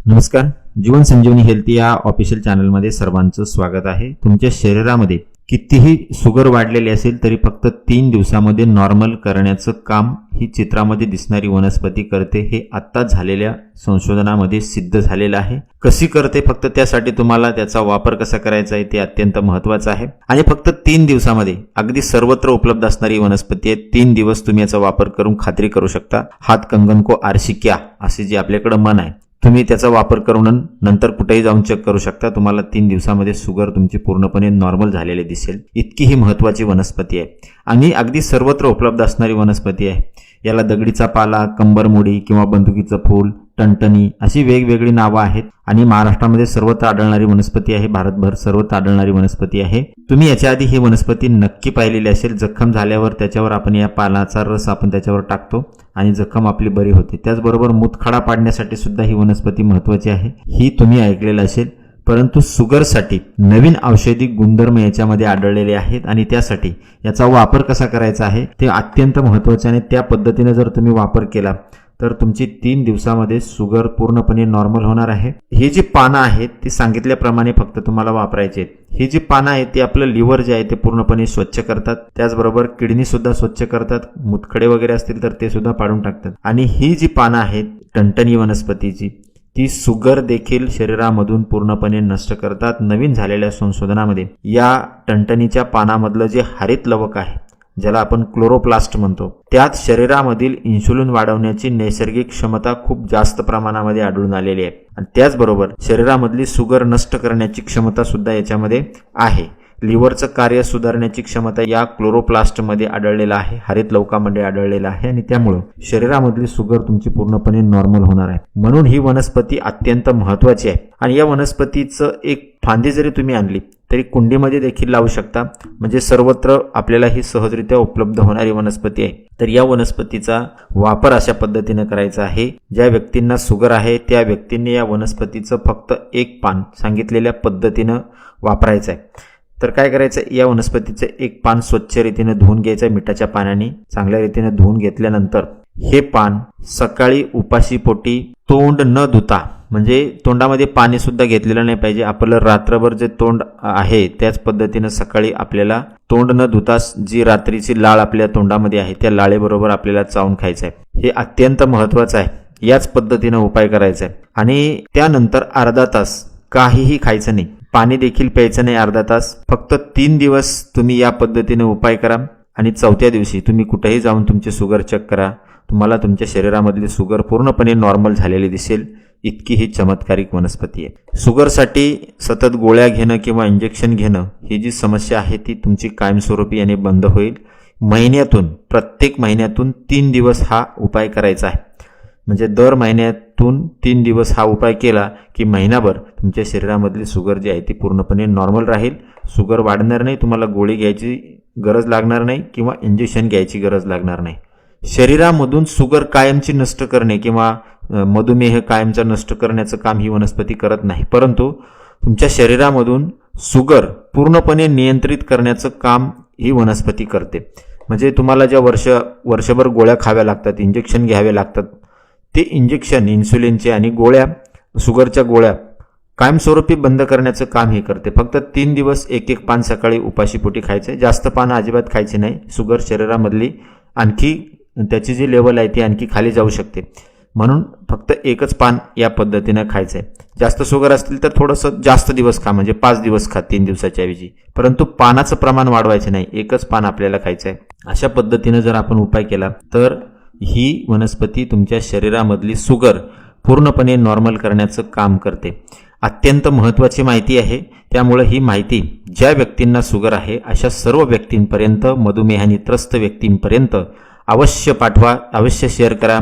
नमस्कार. जीवन संजीवनी हेल्थ या ऑफिशियल चॅनलमध्ये सर्वांचं स्वागत आहे. तुमच्या शरीरामध्ये कितीही शुगर वाढलेली असेल तरी फक्त 3 दिवसामध्ये नॉर्मल करण्याचं काम ही चित्रामध्ये दिसणारी वनस्पती करते. हे आता झालेल्या संशोधनामध्ये सिद्ध झालेलं आहे. कशी करते फक्त त्यासाठी तुम्हाला त्याचा वापर कसा करायचा आहे ते अत्यंत महत्त्वाचं आहे. आणि फक्त 3 दिवसामध्ये अगदी सर्वत्र उपलब्ध असणारी वनस्पती आहे. 3 दिवस तुम्ही याचा वापर करून खात्री करू शकता. हात कंगन को आरशी क्या असे जे आपल्याकडे मन आहे, तुम्ही त्याचा वापर करून नंतर कुठेही जाऊन चेक करू शकता. तुम्हाला 3 दिवसामध्ये शुगर तुमची पूर्णपणे नॉर्मल झालेली दिसेल. इतकी ही महत्त्वाची वनस्पती आहे आणि अगदी सर्वत्र उपलब्ध असणारी वनस्पती आहे. याला दगडीचा पाला, कंबरमुडी किंवा बंदुकीचं फूल, टणटणी अशी वेगवेगळी नावं आहेत आणि महाराष्ट्रामध्ये सर्वत्र आढळणारी वनस्पती आहे. भारतभर सर्वत्र आढळणारी वनस्पती आहे. तुम्ही याच्या आधी ही वनस्पती नक्की पाहिलेली असेल. जखम झाल्यावर त्याच्यावर आपण या पालाचा रस आपण त्याच्यावर टाकतो आणि जखम आपली बरी होते. त्याचबरोबर मूतखडा पाडण्यासाठी सुद्धा ही वनस्पती महत्त्वाची आहे. ही तुम्ही ऐकलेलं असेल. परंतु शुगरसाठी नवीन औषधी गुणधर्म याच्यामध्ये आढळलेले आहेत आणि त्यासाठी याचा वापर कसा करायचा आहे ते अत्यंत महत्त्वाचे आहे. त्या पद्धतीने जर तुम्ही वापर केला तर तुमची 3 दिवसामध्ये शुगर पूर्णपणे नॉर्मल होणार आहे. ही जी पानं आहेत ती सांगितल्याप्रमाणे फक्त तुम्हाला वापरायची आहेत. ही जी पानं आहेत ती आपलं लिव्हर जे आहे ते पूर्णपणे स्वच्छ करतात. त्याचबरोबर किडनी सुद्धा स्वच्छ करतात. मुतखडे वगैरे असतील तर ते सुद्धा पाडून टाकतात. आणि ही जी पानं आहेत टणटणी वनस्पतीची, ती शुगर देखील शरीरामधून पूर्णपणे नष्ट करतात. नवीन झालेल्या संशोधनामध्ये या टणटणीच्या पानामधलं जे हरित लवक आहे, ज्याला आपण क्लोरोप्लास्ट म्हणतो, त्यात शरीरामधील इन्शुलिन वाढवण्याची नैसर्गिक क्षमता खूप जास्त प्रमाणामध्ये आढळून आलेली आहे. आणि त्याचबरोबर शरीरामधली शुगर नष्ट करण्याची क्षमता सुद्धा याच्यामध्ये आहे. लिव्हरचं कार्य सुधारण्याची क्षमता या क्लोरोप्लास्टमध्ये आढळलेला आहे, हरित लवकामध्ये आढळलेला आहे. आणि त्यामुळं शरीरामधली शुगर तुमची पूर्णपणे नॉर्मल होणार आहे. म्हणून ही वनस्पती अत्यंत महत्त्वाची आहे. आणि या वनस्पतीचं एक फांदी जरी तुम्ही आणली तरी कुंडीमध्ये देखील लावू शकता. म्हणजे सर्वत्र आपल्याला ही सहजरित्या उपलब्ध होणारी वनस्पती आहे. तर या वनस्पतीचा वापर अशा पद्धतीने करायचा आहे. ज्या व्यक्तींना शुगर आहे त्या व्यक्तींनी या वनस्पतीचं फक्त एक पान सांगितलेल्या पद्धतीनं वापरायचं आहे. तर काय करायचं, या वनस्पतीचं एक पान स्वच्छ रीतीने धुवून घ्यायचं. मिठाच्या पाण्याने चांगल्या रीतीने धुवून घेतल्यानंतर हे पान सकाळी उपाशी पोटी तोंड न धुता, म्हणजे तोंडामध्ये पाणी सुद्धा घेतलेलं नाही पाहिजे. आपलं रात्रभर जे तोंड आहे त्याच पद्धतीनं सकाळी आपल्याला तोंड न धुताच जी रात्रीची लाळ आपल्या तोंडामध्ये आहे त्या लाळेबरोबर आपल्याला चावून खायचं आहे. हे अत्यंत महत्त्वाचं आहे. याच पद्धतीनं उपाय करायचा आहे. आणि त्यानंतर अर्धा तास काहीही खायचं नाही, पाणी देखील प्यायचं नाही अर्धा तास. फक्त 3 दिवस तुम्ही या पद्धतीने उपाय करा आणि 4थ्या दिवशी तुम्ही कुठेही जाऊन तुमची शुगर चेक करा. तुम्हाला तुमच्या शरीरामधली शुगर पूर्णपणे नॉर्मल झालेली दिसेल. इतकी ही चमत्कारिक वनस्पती आहे. शुगरसाठी सतत गोळ्या घेणं किंवा इंजेक्शन घेणं ही जी समस्या आहे ती तुमची कायमस्वरूपी याने बंद होईल. प्रत्येक महिन्यातून 3 दिवस हा उपाय करायचा आहे. म्हणजे दर महिन्यातून 3 दिवस हा उपाय केला की महिनाभर तुमच्या शरीरामधली शुगर जी आहे ती पूर्णपणे नॉर्मल राहील. शुगर वाढणार नाही, तुम्हाला गोळी घ्यायची गरज लागणार नाही किंवा इंजेक्शन घ्यायची गरज लागणार नाही. शरीरामधून शुगर कायमची नष्ट करणे किंवा मधुमेह कायमचा नष्ट करण्याचं काम ही वनस्पती करत नाही, परंतु तुमच्या शरीरामधून शुगर पूर्णपणे नियंत्रित करण्याचं काम ही वनस्पती करते. म्हणजे तुम्हाला ज्या वर्षभर गोळ्या खाव्या लागतात, इंजेक्शन घ्यावे लागतात, ते इंजेक्शन इन्सुलिनचे आणि गोळ्या, शुगरच्या गोळ्या कायमस्वरूपी बंद करण्याचं काम हे करते. फक्त 3 दिवस एक पान सकाळी उपाशीपोटी खायचे. जास्त पान अजिबात खायचे नाही. शुगर शरीरामधली आणखी त्याची जी लेवल आहे ती आणखी खाली जाऊ शकते. म्हणून फक्त एकच पान या पद्धतीनं खायचं आहे. जास्त शुगर असतील तर थोडंसं जास्त दिवस खा, म्हणजे 5 दिवस खा 3 दिवसाच्या ऐवजी. परंतु पानाचं प्रमाण वाढवायचं नाही, एकच पान आपल्याला खायचं आहे. अशा पद्धतीनं जर आपण उपाय केला तर ही वनस्पती तुमच्या शरीरामधली शुगर पूर्णपणे नॉर्मल करण्याचं काम करते. अत्यंत महत्त्वाची माहिती आहे. त्यामुळे ही माहिती ज्या व्यक्तींना शुगर आहे अशा सर्व व्यक्तींपर्यंत, मधुमेहाने त्रस्त व्यक्तींपर्यंत अवश्य पाठवा, अवश्य शेअर करा.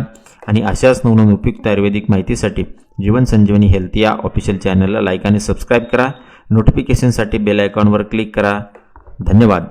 आणि अशाच नवनवीन उपयुक्त आयुर्वेदिक माहितीसाठी जीवन संजीवनी हेल्थ या ऑफिशियल चॅनलला लाईक आणि सबस्क्राईब करा. नोटिफिकेशनसाठी बेल आयकॉनवर क्लिक करा. धन्यवाद.